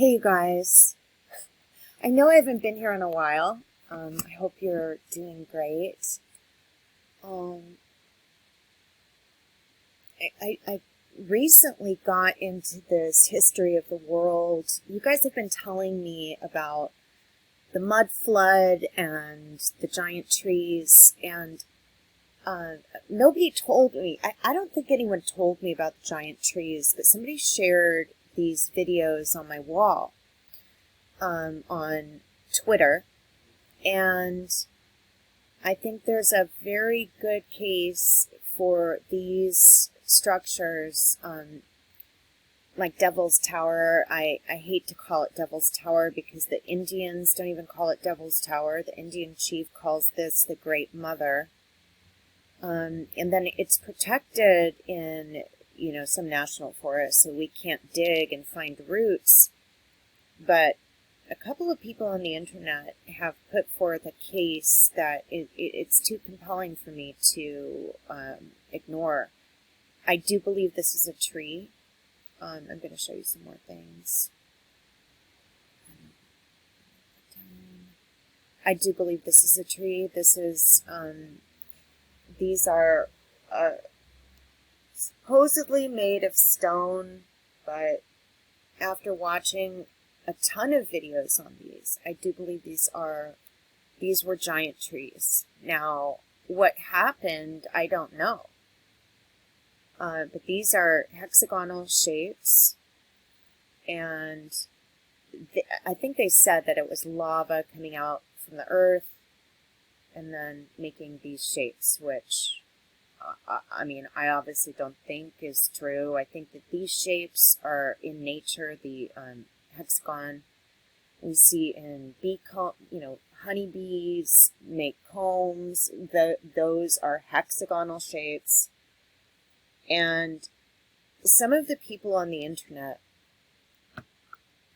Hey, you guys. I know I haven't been here in a while. I hope you're doing great. Um, I recently got into this history of the world. You guys have been telling me about the mud flood and the giant trees, and nobody told me. I don't think anyone told me about the giant trees, but somebody shared these videos on my wall on Twitter. And I think there's a very good case for these structures, like Devil's Tower. I hate to call it Devil's Tower because the Indians don't even call it Devil's Tower. The Indian chief calls this the Great Mother. And then it's protected in, some national forest, so we can't dig and find roots. But a couple of people on the internet have put forth a case that it's too compelling for me to ignore. I do believe this is a tree. I'm going to show you some more things. I do believe this is a tree. These are supposedly made of stone, but after watching a ton of videos on these, I do believe these were giant trees. Now, what happened, I don't know. But these are hexagonal shapes, and I think they said that it was lava coming out from the earth and then making these shapes, which, I obviously don't think is true. I think that these shapes are in nature. The hexagon we see in honeybees make combs. Those are hexagonal shapes. And some of the people on the internet,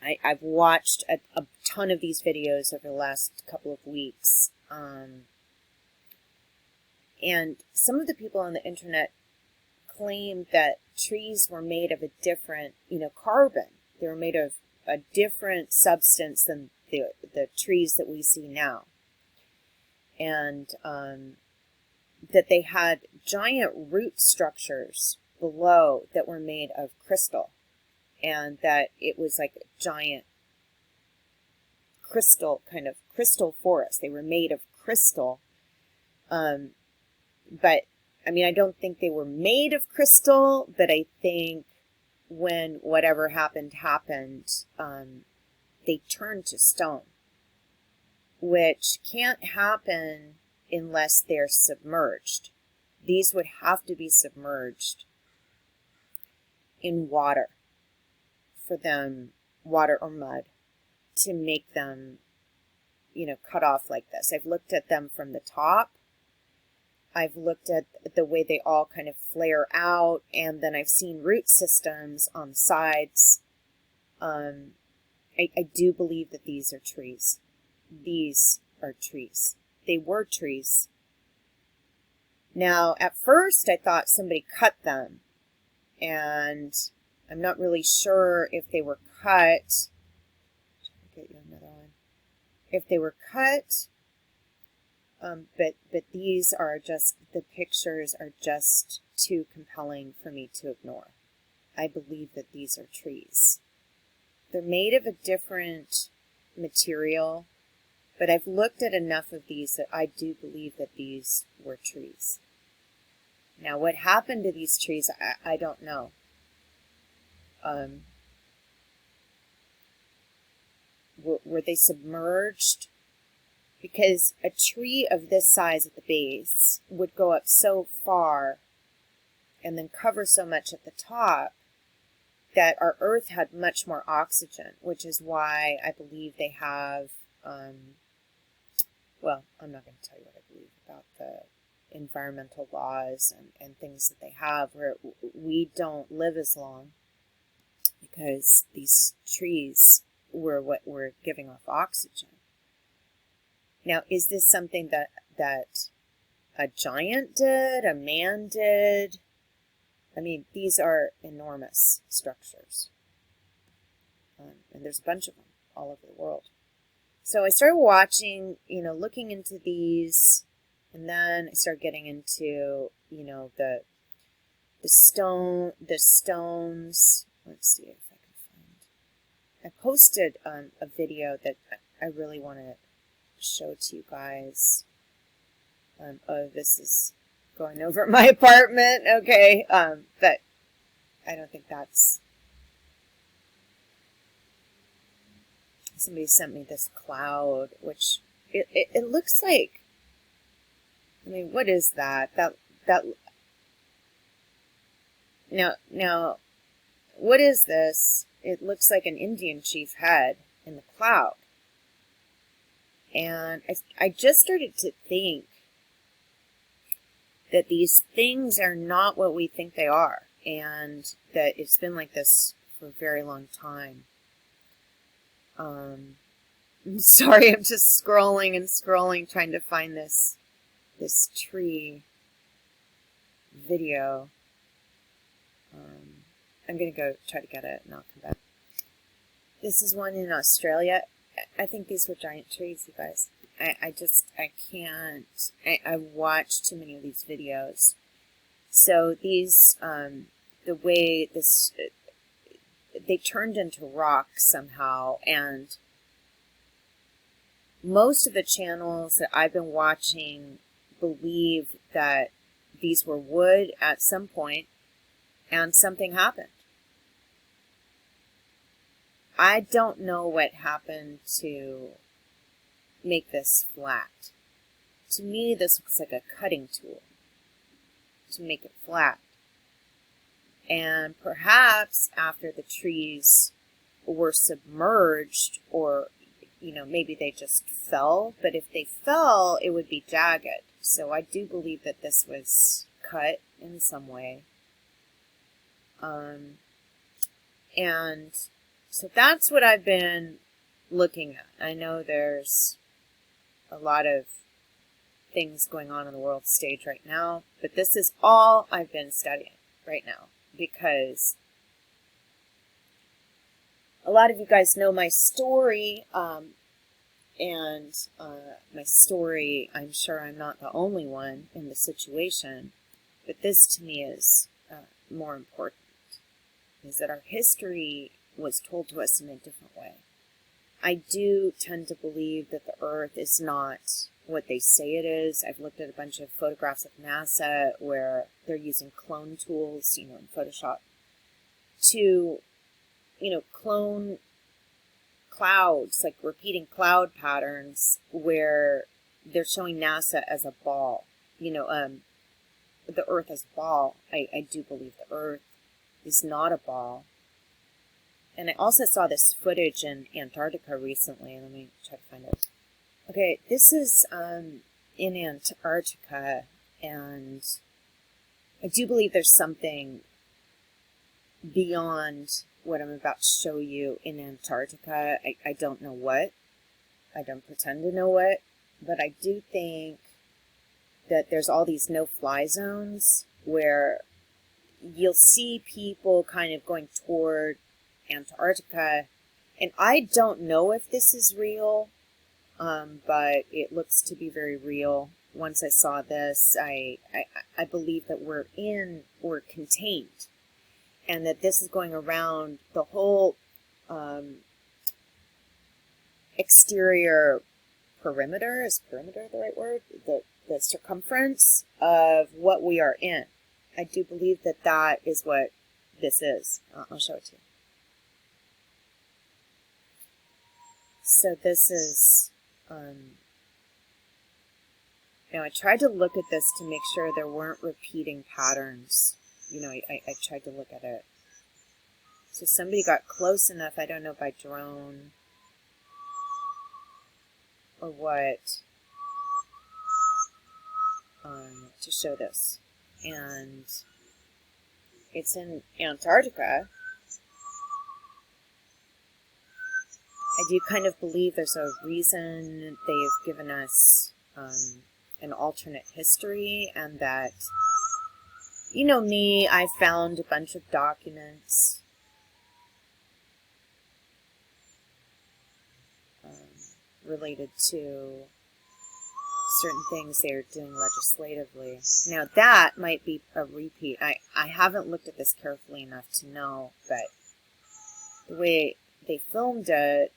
I've watched a ton of these videos over the last couple of weeks. And some of the people on the internet claim that trees were made of a different, carbon. They were made of a different substance than the trees that we see now. And that they had giant root structures below that were made of crystal. And that it was like a giant crystal forest. They were made of crystal. But, I don't think they were made of crystal, but I think when whatever happened, they turned to stone, which can't happen unless they're submerged. These would have to be submerged in water for them, water or mud, to make them, cut off like this. I've looked at them from the top. I've looked at the way they all kind of flare out, and then I've seen root systems on the sides. I do believe that these are trees. These are trees. They were trees. Now, at first, I thought somebody cut them, and I'm not really sure if they were cut. Get you another one. If they were cut. But these are just, the pictures are just too compelling for me to ignore. I believe that these are trees. They're made of a different material, but I've looked at enough of these that I do believe that these were trees. Now, what happened to these trees, I don't know. Were they submerged? Because a tree of this size at the base would go up so far and then cover so much at the top that our Earth had much more oxygen, which is why I believe they have, well, I'm not going to tell you what I believe about the environmental laws and things that they have, where we don't live as long because these trees were what were giving off oxygen. Now, is this something that a giant did, a man did? These are enormous structures. And there's a bunch of them all over the world. So I started watching, looking into these, and then I started getting into, the stones. Let's see if I can find. I posted a video that I really want to show to you guys. Oh, this is going over my apartment. Okay, but I don't think that's. Somebody sent me this cloud, which it looks like. I mean, what is that? That. Now, what is this? It looks like an Indian chief head in the cloud. And I just started to think that these things are not what we think they are, and that it's been like this for a very long time. I'm sorry, I'm just scrolling and scrolling, trying to find this tree video. I'm going to go try to get it, and I'll come back. This is one in Australia. I think these were giant trees, you guys. I can't. I watched too many of these videos. So these, the way this, they turned into rock somehow, and most of the channels that I've been watching believe that these were wood at some point, and something happened. I don't know what happened to make this flat. To me, this looks like a cutting tool to make it flat. And perhaps after the trees were submerged, or, maybe they just fell. But if they fell, it would be jagged. So I do believe that this was cut in some way. And so that's what I've been looking at. I know there's a lot of things going on the world stage right now, but this is all I've been studying right now, because a lot of you guys know my story, and my story, I'm sure I'm not the only one in the situation, but this to me is more important, is that our history was told to us in a different way. I do tend to believe that the Earth is not what they say it is. I've looked at a bunch of photographs of NASA where they're using clone tools, in Photoshop, to, clone clouds, like repeating cloud patterns, where they're showing NASA as a ball, the Earth as a ball. I do believe the Earth is not a ball. And I also saw this footage in Antarctica recently. Let me try to find it. Okay, this is in Antarctica, and I do believe there's something beyond what I'm about to show you in Antarctica. I don't know what. I don't pretend to know what. But I do think that there's all these no-fly zones where you'll see people kind of going toward Antarctica, and I don't know if this is real, but it looks to be very real. Once I saw this, I believe that we're contained, and that this is going around the whole exterior perimeter. Is perimeter the right word? The circumference of what we are in. I do believe that that is what this is. I'll show it to you. So this is, I tried to look at this to make sure there weren't repeating patterns. I tried to look at it. So somebody got close enough, I don't know, by drone or what, to show this. And it's in Antarctica. I do kind of believe there's a reason they've given us an alternate history, and that, me, I found a bunch of documents related to certain things they're doing legislatively. Now, that might be a repeat. I haven't looked at this carefully enough to know, but the way they filmed it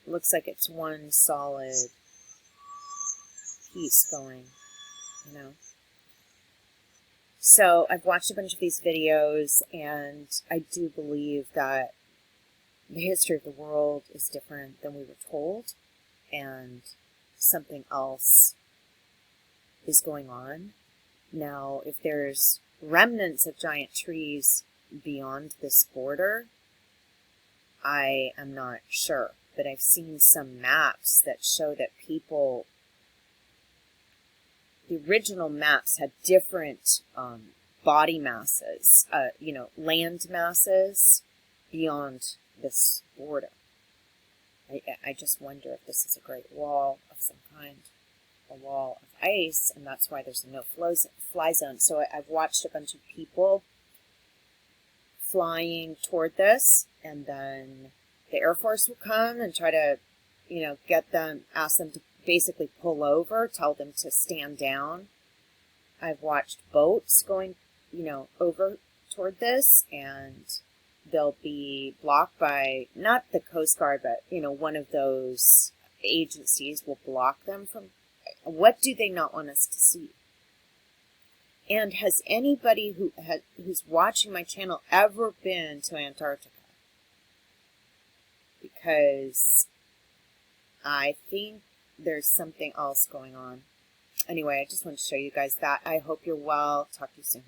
looks like it's one solid piece going, you know. So I've watched a bunch of these videos, and I do believe that the history of the world is different than we were told, and something else is going on. Now, if there's remnants of giant trees beyond this border, I am not sure, but I've seen some maps that show that people, the original maps had different body masses, land masses beyond this border. I just wonder if this is a great wall of some kind, a wall of ice, and that's why there's a no-fly zone. So I've watched a bunch of people flying toward this, and then the Air Force will come and try to, ask them to basically pull over, tell them to stand down. I've watched boats going, over toward this, and they'll be blocked by, not the Coast Guard, but, one of those agencies will block them from, what do they not want us to see? And has anybody who's watching my channel ever been to Antarctica? Because I think there's something else going on. Anyway, I just want to show you guys that. I hope you're well. Talk to you soon.